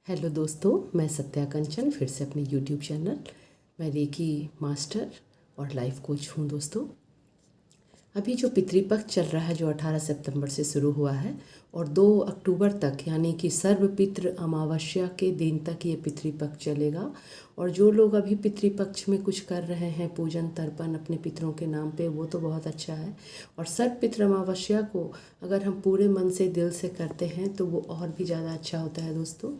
Hello दोस्तों, मैं सत्या कंचन फिर से अपने यूट्यूब चैनल मैं रेकी मास्टर और लाइफ कोच हूँ। दोस्तों, अभी जो पितृपक्ष चल रहा है जो 18 सितंबर से शुरू हुआ है और 2 अक्टूबर तक यानी कि सर्वपितृ अमावस्या के दिन तक ये पितृपक्ष चलेगा। और जो लोग अभी पितृपक्ष में कुछ कर रहे हैं, पूजन तर्पण अपने पितरों के नाम पे, वो तो बहुत अच्छा है। और सर्वपितृ अमावस्या को अगर हम पूरे मन से दिल से करते हैं तो वो और भी ज़्यादा अच्छा होता है। दोस्तों,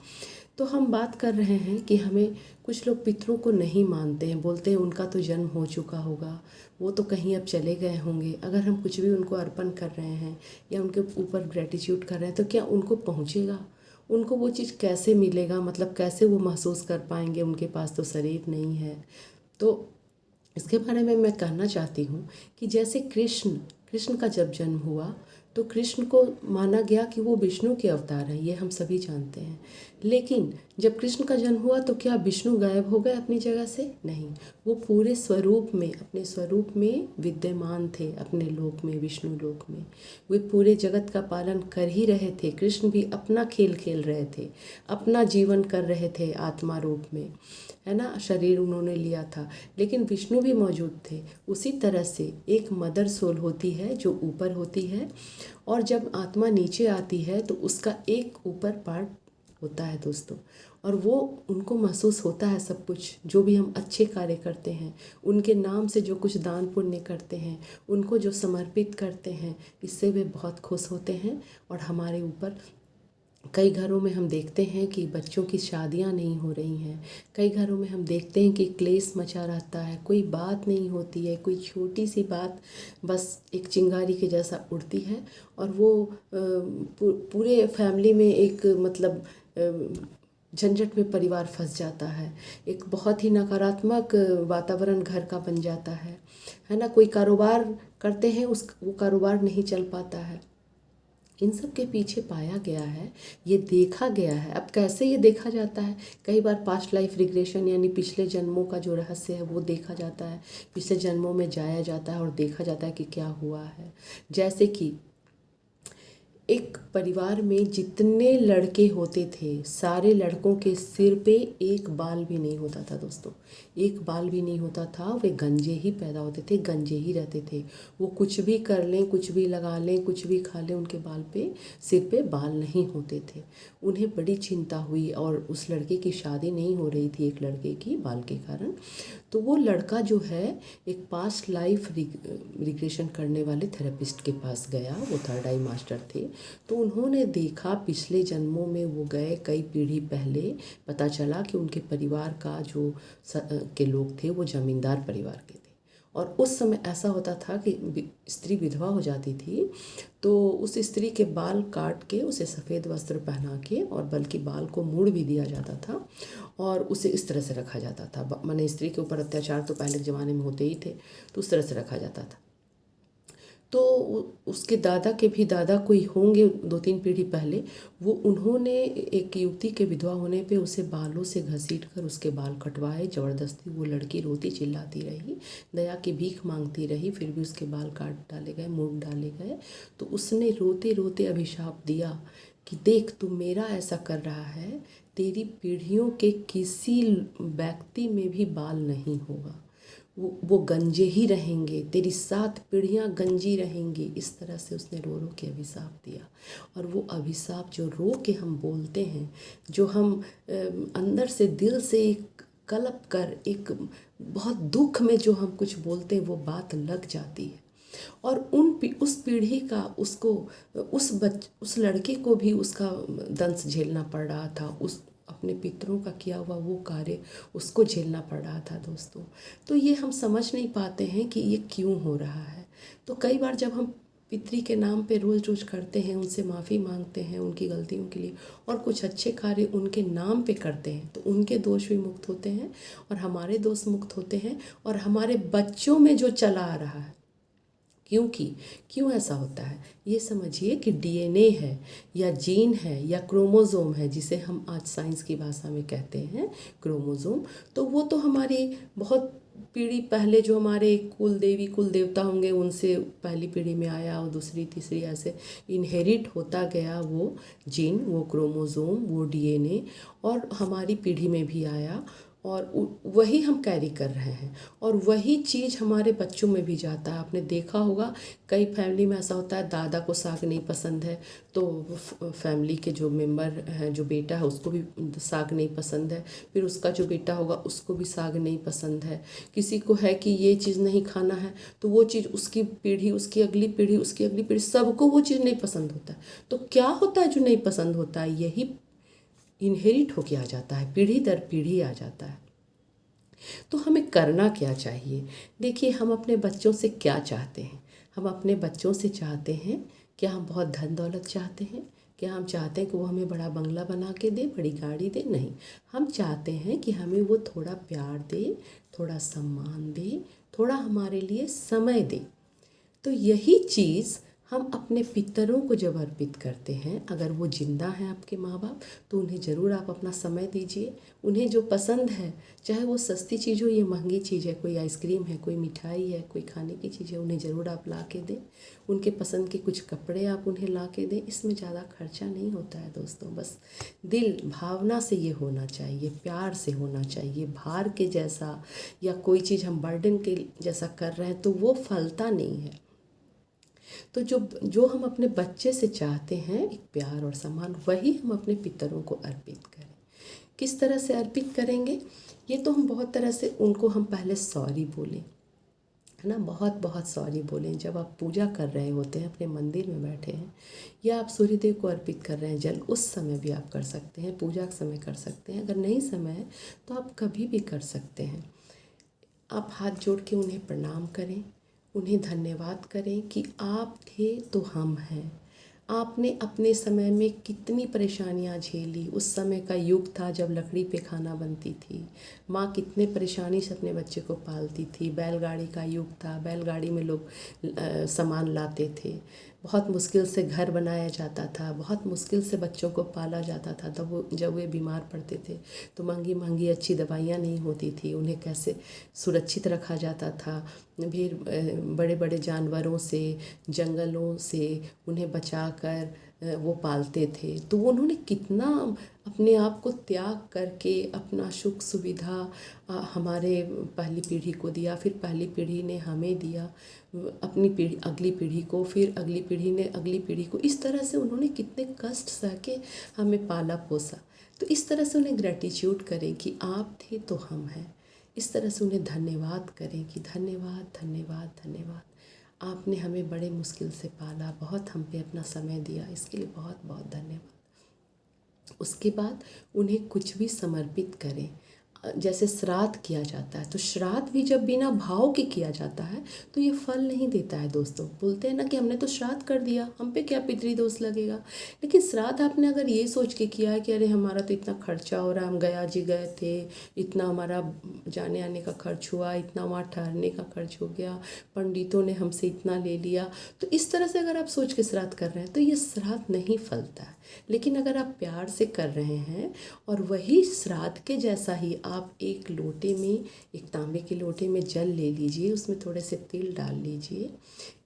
तो हम बात कर रहे हैं कि हमें कुछ लोग पितरों को नहीं मानते हैं, बोलते हैं उनका तो जन्म हो चुका होगा, वो तो कहीं अब चले गए होंगे। अगर हम कुछ भी उनको अर्पण कर रहे हैं या उनके ऊपर ग्रेटिट्यूड कर रहे हैं तो क्या उनको पहुँचेगा? उनको वो चीज़ कैसे मिलेगा? मतलब कैसे वो महसूस कर पाएंगे? उनके पास तो शरीर नहीं है। तो इसके बारे में मैं कहना चाहती हूँ कि जैसे कृष्ण कृष्ण का जब जन्म हुआ तो कृष्ण को माना गया कि वो विष्णु के अवतार हैं, ये हम सभी जानते हैं। लेकिन जब कृष्ण का जन्म हुआ तो क्या विष्णु गायब हो गए अपनी जगह से? नहीं, वो पूरे स्वरूप में, अपने स्वरूप में विद्यमान थे, अपने लोक में, विष्णु लोक में। वे पूरे जगत का पालन कर ही रहे थे। कृष्ण भी अपना खेल खेल रहे थे, अपना जीवन कर रहे थे आत्मा रूप में, है ना। शरीर उन्होंने लिया था लेकिन विष्णु भी मौजूद थे। उसी तरह से एक मदर सोल होती है जो ऊपर होती है, और जब आत्मा नीचे आती है तो उसका एक ऊपर पार्ट होता है दोस्तों। और वो उनको महसूस होता है सब कुछ, जो भी हम अच्छे कार्य करते हैं, उनके नाम से जो कुछ दान पुण्य करते हैं, उनको जो समर्पित करते हैं, इससे वे बहुत खुश होते हैं। और हमारे ऊपर कई घरों में हम देखते हैं कि बच्चों की शादियां नहीं हो रही हैं। कई घरों में हम देखते हैं कि क्लेश मचा रहता है, कोई बात नहीं होती है, कोई छोटी सी बात बस एक चिंगारी के जैसा उड़ती है और वो पूरे फैमिली में एक मतलब झंझट में परिवार फंस जाता है। एक बहुत ही नकारात्मक वातावरण घर का बन जाता है ना। कोई कारोबार करते हैं, वो कारोबार नहीं चल पाता है। इन सब के पीछे पाया गया है, ये देखा गया है। अब कैसे ये देखा जाता है? कई बार पास्ट लाइफ रिग्रेशन यानी पिछले जन्मों का जो रहस्य है वो देखा जाता है। पिछले जन्मों में जाया जाता है और देखा जाता है कि क्या हुआ है। जैसे कि एक परिवार में जितने लड़के होते थे, सारे लड़कों के सिर पे एक बाल भी नहीं होता था दोस्तों। एक बाल भी नहीं होता था। वे गंजे ही पैदा होते थे, गंजे ही रहते थे। वो कुछ भी कर लें, कुछ भी लगा लें, कुछ भी खा लें, उनके बाल पे, सिर पे बाल नहीं होते थे। उन्हें बड़ी चिंता हुई और उस लड़के की शादी नहीं हो रही थी, एक लड़के की, बाल के कारण। तो वो लड़का जो है एक पास्ट लाइफ रिग्रेशन करने वाले थेरेपिस्ट के पास गया। वो थर्ड आई मास्टर थे। तो उन्होंने देखा पिछले जन्मों में वो गए कई पीढ़ी पहले, पता चला कि उनके परिवार का जो के लोग थे वो जमींदार परिवार के थे। और उस समय ऐसा होता था कि स्त्री विधवा हो जाती थी तो उस स्त्री के बाल काट के उसे सफ़ेद वस्त्र पहना के, और बल्कि बाल को मोड़ भी दिया जाता था और उसे इस तरह से रखा जाता था। माने स्त्री के ऊपर अत्याचार तो पहले के ज़माने में होते ही थे, तो उस तरह से रखा जाता था। तो उसके दादा के भी दादा कोई होंगे 2-3 पीढ़ी पहले, वो उन्होंने एक युवती के विधवा होने पे उसे बालों से घसीट कर उसके बाल कटवाए ज़बरदस्ती। वो लड़की रोती चिल्लाती रही, दया की भीख मांगती रही, फिर भी उसके बाल काट डाले गए, मोड़ डाले गए। तो उसने रोते रोते अभिशाप दिया कि देख, तू मेरा ऐसा कर रहा है, तेरी पीढ़ियों के किसी व्यक्ति में भी बाल नहीं होगा, वो गंजे ही रहेंगे, तेरी 7 पीढ़ियाँ गंजी रहेंगी। इस तरह से उसने रो रो के अभिशाप दिया। और वो अभिशाप जो रो के हम बोलते हैं, जो हम अंदर से दिल से एक कलप कर, एक बहुत दुख में जो हम कुछ बोलते हैं, वो बात लग जाती है। और उस पीढ़ी का उसको, उस लड़के को भी उसका दंश झेलना पड़ रहा था। उस अपने पितरों का किया हुआ वो कार्य उसको झेलना पड़ रहा था दोस्तों। तो ये हम समझ नहीं पाते हैं कि ये क्यों हो रहा है। तो कई बार जब हम पितरी के नाम पे रोज़ रोज़ करते हैं, उनसे माफ़ी मांगते हैं उनकी गलतियों के लिए, और कुछ अच्छे कार्य उनके नाम पे करते हैं, तो उनके दोष भी मुक्त होते हैं और हमारे दोष मुक्त होते हैं। और हमारे बच्चों में जो चला आ रहा है, क्योंकि क्यों ऐसा होता है, ये समझिए कि डीएनए है या जीन है या क्रोमोज़ोम है, जिसे हम आज साइंस की भाषा में कहते हैं क्रोमोज़ोम। तो वो तो हमारी बहुत पीढ़ी पहले जो हमारे कुल देवी कुल देवता होंगे उनसे पहली पीढ़ी में आया और दूसरी तीसरी ऐसे इनहेरिट होता गया वो जीन, वो क्रोमोज़ोम, वो डीएनए, और हमारी पीढ़ी में भी आया और वही हम कैरी कर रहे हैं और वही चीज़ हमारे बच्चों में भी जाता है। आपने देखा होगा कई फैमिली में ऐसा होता है, दादा को साग नहीं पसंद है तो फैमिली के जो मेंबर हैं, जो बेटा है उसको भी साग नहीं पसंद है, फिर उसका जो बेटा होगा उसको भी साग नहीं पसंद है। किसी को है कि ये चीज़ नहीं खाना है तो वो चीज़ उसकी पीढ़ी, उसकी अगली पीढ़ी, उसकी अगली पीढ़ी, सबको वो चीज़ नहीं पसंद होता है। तो क्या होता है जो नहीं पसंद होता है? यही इनहेरिट होके आ जाता है, पीढ़ी दर पीढ़ी आ जाता है। तो हमें करना क्या चाहिए? देखिए, हम अपने बच्चों से क्या चाहते हैं? हम अपने बच्चों से चाहते हैं, क्या हम बहुत धन दौलत चाहते हैं? क्या हम चाहते हैं कि वो हमें बड़ा बंगला बना के दे, बड़ी गाड़ी दे? नहीं, हम चाहते हैं कि हमें वो थोड़ा प्यार दे, थोड़ा सम्मान दे, थोड़ा हमारे लिए समय दे। तो यही चीज़ हम अपने पितरों को जब अर्पित करते हैं, अगर वो जिंदा हैं आपके माँ बाप, तो उन्हें ज़रूर आप अपना समय दीजिए। उन्हें जो पसंद है, चाहे वो सस्ती चीज़ हो या महंगी चीज़ है, कोई आइसक्रीम है, कोई मिठाई है, कोई खाने की चीज़ है, उन्हें ज़रूर आप ला के दें। उनके पसंद के कुछ कपड़े आप उन्हें ला के दें। इसमें ज़्यादा खर्चा नहीं होता है दोस्तों, बस दिल भावना से ये होना चाहिए, प्यार से होना चाहिए। भार के जैसा या कोई चीज़ हम बर्डन के जैसा कर रहे हैं तो वो फलता नहीं है। तो जो जो हम अपने बच्चे से चाहते हैं, एक प्यार और सम्मान, वही हम अपने पितरों को अर्पित करें। किस तरह से अर्पित करेंगे? ये तो हम बहुत तरह से उनको हम पहले सॉरी बोलें, है ना, बहुत बहुत सॉरी बोलें। जब आप पूजा कर रहे होते हैं, अपने मंदिर में बैठे हैं या आप सूर्यदेव को अर्पित कर रहे हैं जल, उस समय भी आप कर सकते हैं, पूजा के समय कर सकते हैं। अगर नहीं समय है तो आप कभी भी कर सकते हैं। आप हाथ जोड़ के उन्हें प्रणाम करें, उन्हें धन्यवाद करें कि आप थे तो हम हैं। आपने अपने समय में कितनी परेशानियां झेली। उस समय का युग था जब लकड़ी पे खाना बनती थी। माँ कितने परेशानी से अपने बच्चे को पालती थी। बैलगाड़ी का युग था, बैलगाड़ी में लोग सामान लाते थे। बहुत मुश्किल से घर बनाया जाता था, बहुत मुश्किल से बच्चों को पाला जाता था। तब वो जब वे बीमार पड़ते थे तो महंगी महंगी अच्छी दवाइयाँ नहीं होती थी। उन्हें कैसे सुरक्षित रखा जाता था, फिर बड़े बड़े जानवरों से, जंगलों से उन्हें बचाकर वो पालते थे। तो उन्होंने कितना अपने आप को त्याग करके अपना सुख सुविधा हमारे पहली पीढ़ी को दिया, फिर पहली पीढ़ी ने हमें दिया, अपनी पीढ़ी अगली पीढ़ी को, फिर अगली पीढ़ी ने अगली पीढ़ी को। इस तरह से उन्होंने कितने कष्ट सह के हमें पाला पोसा। तो इस तरह से उन्हें ग्रेटिट्यूड करें कि आप थे तो हम हैं। इस तरह से उन्हें धन्यवाद करें कि धन्यवाद धन्यवाद धन्यवाद, आपने हमें बड़े मुश्किल से पाला, बहुत हम पे अपना समय दिया, इसके लिए बहुत बहुत धन्यवाद। उसके बाद उन्हें कुछ भी समर्पित करें। जैसे श्राद्ध किया जाता है, तो श्राद्ध भी जब बिना भाव के किया जाता है तो ये फल नहीं देता है दोस्तों। बोलते हैं ना कि हमने तो श्राद्ध कर दिया, हम पे क्या पितृदोष लगेगा। लेकिन श्राद्ध आपने अगर ये सोच के किया है कि अरे हमारा तो इतना खर्चा हो रहा है, हम गया जी गए थे, इतना हमारा जाने आने का खर्च हुआ, इतना वहाँ ठहरने का खर्च हो गया, पंडितों ने हमसे इतना ले लिया, तो इस तरह से अगर आप सोच के श्राद्ध कर रहे हैं तो ये श्राद्ध नहीं फलता है। लेकिन अगर आप प्यार से कर रहे हैं और वही श्राद्ध के जैसा ही आप एक लोटे में, एक तांबे के लोटे में जल ले लीजिए, उसमें थोड़े से तिल डाल लीजिए,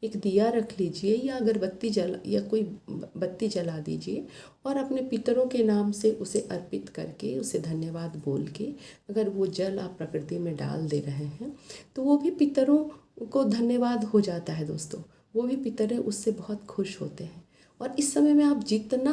एक दिया रख लीजिए या अगरबत्ती जला या कोई बत्ती जला दीजिए और अपने पितरों के नाम से उसे अर्पित करके, उसे धन्यवाद बोल के अगर वो जल आप प्रकृति में डाल दे रहे हैं तो वो भी पितरों को धन्यवाद हो जाता है दोस्तों। वो भी पितरें उससे बहुत खुश होते हैं। और इस समय में आप जितना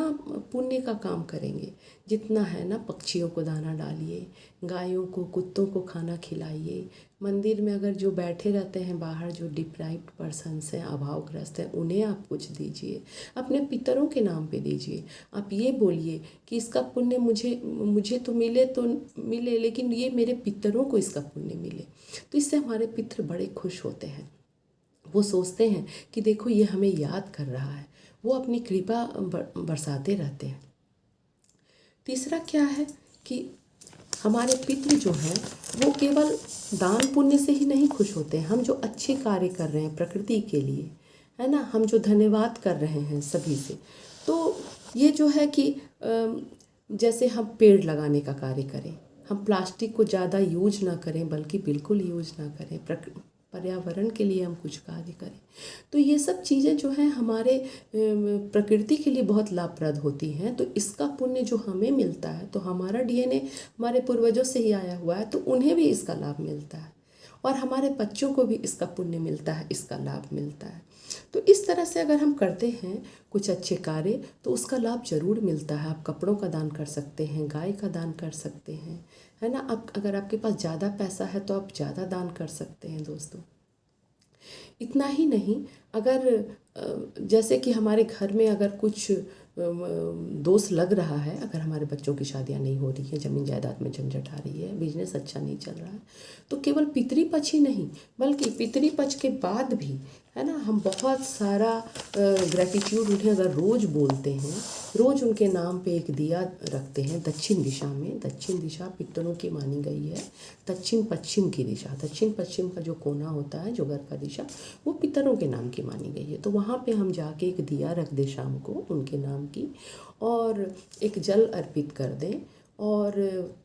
पुण्य का काम करेंगे, जितना है ना, पक्षियों को दाना डालिए, गायों को, कुत्तों को खाना खिलाइए, मंदिर में अगर जो बैठे रहते हैं बाहर, जो डिप्राइव्ड पर्सन्स हैं, अभावग्रस्त हैं, उन्हें आप कुछ दीजिए, अपने पितरों के नाम पे दीजिए। आप ये बोलिए कि इसका पुण्य मुझे तो मिले, लेकिन ये मेरे पितरों को इसका पुण्य मिले। तो इससे हमारे पितर बड़े खुश होते हैं। वो सोचते हैं कि देखो ये हमें याद कर रहा है, वो अपनी कृपा बरसाते रहते हैं। तीसरा क्या है कि हमारे पितृ जो हैं वो केवल दान पुण्य से ही नहीं खुश होते हैं। हम जो अच्छे कार्य कर रहे हैं प्रकृति के लिए, है ना, हम जो धन्यवाद कर रहे हैं सभी से, तो ये जो है कि जैसे हम पेड़ लगाने का कार्य करें, हम प्लास्टिक को ज़्यादा यूज ना करें, बल्कि बिल्कुल यूज ना करें, पर्यावरण के लिए हम कुछ कार्य करें। तो ये सब चीज़ें जो हैं हमारे प्रकृति के लिए बहुत लाभप्रद होती हैं। तो इसका पुण्य जो हमें मिलता है, तो हमारा डीएनए हमारे पूर्वजों से ही आया हुआ है, तो उन्हें भी इसका लाभ मिलता है और हमारे बच्चों को भी इसका पुण्य मिलता है, इसका लाभ मिलता है। तो इस तरह से अगर हम करते हैं कुछ अच्छे कार्य, तो उसका लाभ जरूर मिलता है। आप कपड़ों का दान कर सकते हैं, गाय का दान कर सकते हैं, है ना। अब अगर आपके पास ज़्यादा पैसा है तो आप ज़्यादा दान कर सकते हैं दोस्तों। इतना ही नहीं, अगर जैसे कि हमारे घर में अगर कुछ दोष लग रहा है, अगर हमारे बच्चों की शादियां नहीं हो रही है, ज़मीन जायदाद में झंझट आ रही है, बिजनेस अच्छा नहीं चल रहा है, तो केवल पितृपक्ष ही नहीं, बल्कि पितृपक्ष के बाद भी, है ना, हम बहुत सारा ग्रैटिट्यूड उन्हें अगर रोज़ बोलते हैं, रोज़ उनके नाम पे एक दिया रखते हैं दक्षिण दिशा में। दक्षिण दिशा पितरों की मानी गई है। दक्षिण पश्चिम की दिशा, दक्षिण पश्चिम का जो कोना होता है, जो घर का दिशा, वो पितरों के नाम की मानी गई है। तो वहाँ पे हम जाके एक दिया रख दें शाम को उनके नाम की, और एक जल अर्पित कर दें, और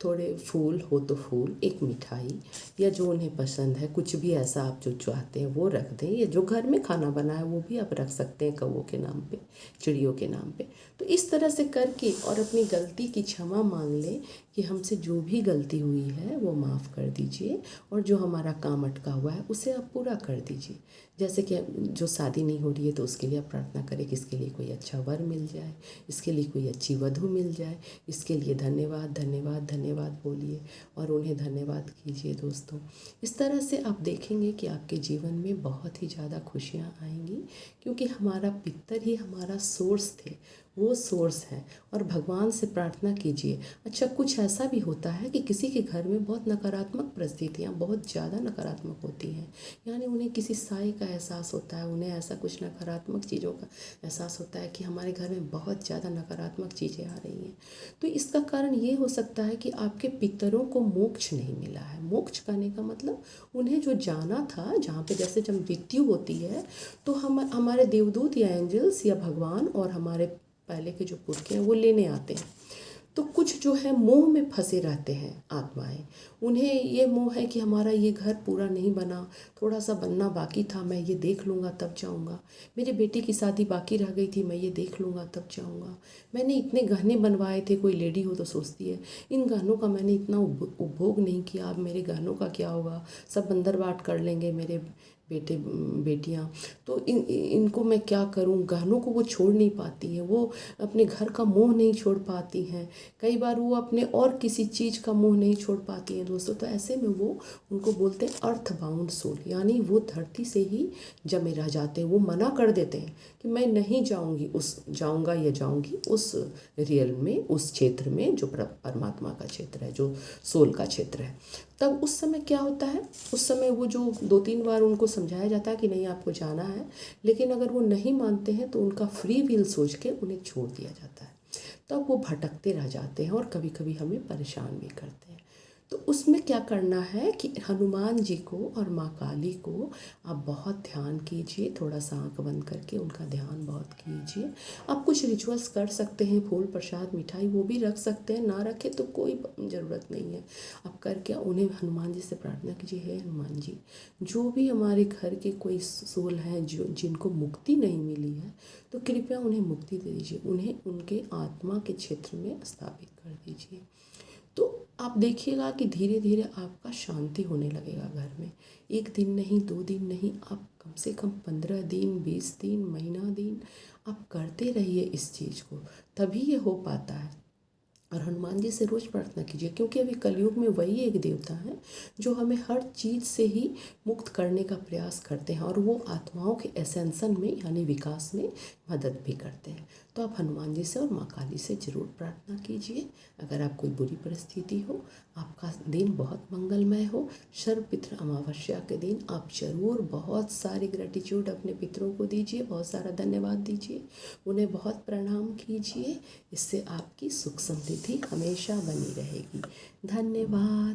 थोड़े फूल हो तो फूल, एक मिठाई, या जो उन्हें पसंद है, कुछ भी ऐसा आप जो चाहते हैं वो रख दें। या जो घर में खाना बना है वो भी आप रख सकते हैं, कौवों के नाम पे, चिड़ियों के नाम पे। तो इस तरह से करके और अपनी गलती की क्षमा मांग लें कि हमसे जो भी गलती हुई है वो माफ़ कर दीजिए, और जो हमारा काम अटका हुआ है उसे आप पूरा कर दीजिए। जैसे कि जो शादी नहीं हो रही है, तो उसके लिए आप प्रार्थना करें कि इसके लिए कोई अच्छा वर मिल जाए, इसके लिए कोई अच्छी वधू मिल जाए, इसके लिए धन्यवाद धन्यवाद धन्यवाद बोलिए और उन्हें धन्यवाद कीजिए दोस्तों। इस तरह से आप देखेंगे कि आपके जीवन में बहुत ही ज़्यादा खुशियाँ आएंगी, क्योंकि हमारा पितर ही हमारा सोर्स थे, वो सोर्स है। और भगवान से प्रार्थना कीजिए। अच्छा, कुछ ऐसा भी होता है कि किसी के घर में बहुत नकारात्मक परिस्थितियाँ बहुत ज़्यादा नकारात्मक होती हैं, यानी उन्हें किसी साए का एहसास होता है, उन्हें ऐसा कुछ नकारात्मक चीज़ों का एहसास होता है कि हमारे घर में बहुत ज़्यादा नकारात्मक चीज़ें आ रही हैं। तो इसका कारण ये हो सकता है कि आपके पितरों को मोक्ष नहीं मिला है। मोक्ष कहने का मतलब उन्हें जो जाना था, जहाँ पे जैसे जब मृत्यु होती है तो हम हमारे देवदूत या एंजल्स या भगवान और हमारे पहले के जो पुरखे हैं वो लेने आते हैं। तो कुछ जो है मोह में फंसे रहते हैं आत्माएं। उन्हें ये मोह है कि हमारा ये घर पूरा नहीं बना, थोड़ा सा बनना बाकी था, मैं ये देख लूँगा तब जाऊँगा। मेरे बेटे की शादी बाकी रह गई थी, मैं ये देख लूँगा तब जाऊँगा। मैंने इतने गहने बनवाए थे, कोई लेडी हो तो सोचती है इन गहनों का मैंने इतना उपभोग नहीं किया, अब मेरे गहनों का क्या होगा, सब अंदर बाट कर लेंगे मेरे बेटे बेटियाँ, तो इनको मैं क्या करूं। गहनों को वो छोड़ नहीं पाती हैं, वो अपने घर का मोह नहीं छोड़ पाती हैं, कई बार वो अपने और किसी चीज़ का मोह नहीं छोड़ पाती हैं दोस्तों। तो ऐसे में वो उनको बोलते हैं अर्थ बाउंड सोल, यानी वो धरती से ही जमे रह जाते हैं। वो मना कर देते हैं कि मैं नहीं जाऊंगी, जाऊंगा या जाऊंगी उस रियल में, उस क्षेत्र में जो परमात्मा का क्षेत्र है, जो सोल का क्षेत्र है। तब उस समय क्या होता है, उस समय वो जो 2-3 बार उनको समझाया जाता है कि नहीं आपको जाना है, लेकिन अगर वो नहीं मानते हैं तो उनका फ्री विल सोच के उन्हें छोड़ दिया जाता है। तब वो भटकते रह जाते हैं और कभी कभी हमें परेशान भी करते हैं। तो उसमें क्या करना है कि हनुमान जी को और माँ काली को आप बहुत ध्यान कीजिए, थोड़ा सा आँख बंद करके उनका ध्यान बहुत कीजिए। आप कुछ रिचुअल्स कर सकते हैं, फूल प्रसाद मिठाई वो भी रख सकते हैं, ना रखें तो कोई ज़रूरत नहीं है। आप करके उन्हें हनुमान जी से प्रार्थना कीजिए, हे हनुमान जी, जो भी हमारे घर के कोई सोल हैं जो जिनको मुक्ति नहीं मिली है, तो कृपया उन्हें मुक्ति दे दीजिए, उन्हें उनके आत्मा के क्षेत्र में स्थापित कर दीजिए। तो आप देखिएगा कि धीरे धीरे आपका शांति होने लगेगा घर में। 1 दिन नहीं, 2 दिन नहीं, आप कम से कम 15 दिन, 20 दिन, महीना दिन आप करते रहिए इस चीज़ को, तभी ये हो पाता है। और हनुमान जी से रोज़ प्रार्थना कीजिए, क्योंकि अभी कलयुग में वही एक देवता है जो हमें हर चीज़ से ही मुक्त करने का प्रयास करते हैं, और वो आत्माओं के एसेंशन में यानी विकास में मदद भी करते हैं। तो आप हनुमान जी से और माँ काली से ज़रूर प्रार्थना कीजिए। अगर आप कोई बुरी परिस्थिति हो, आपका दिन बहुत मंगलमय हो, सर्वपितृ अमावस्या के दिन आप ज़रूर बहुत सारे ग्रेटिट्यूड अपने पितरों को दीजिए, बहुत सारा धन्यवाद दीजिए, उन्हें बहुत प्रणाम कीजिए। इससे आपकी सुख समृद्धि हमेशा बनी रहेगी। धन्यवाद।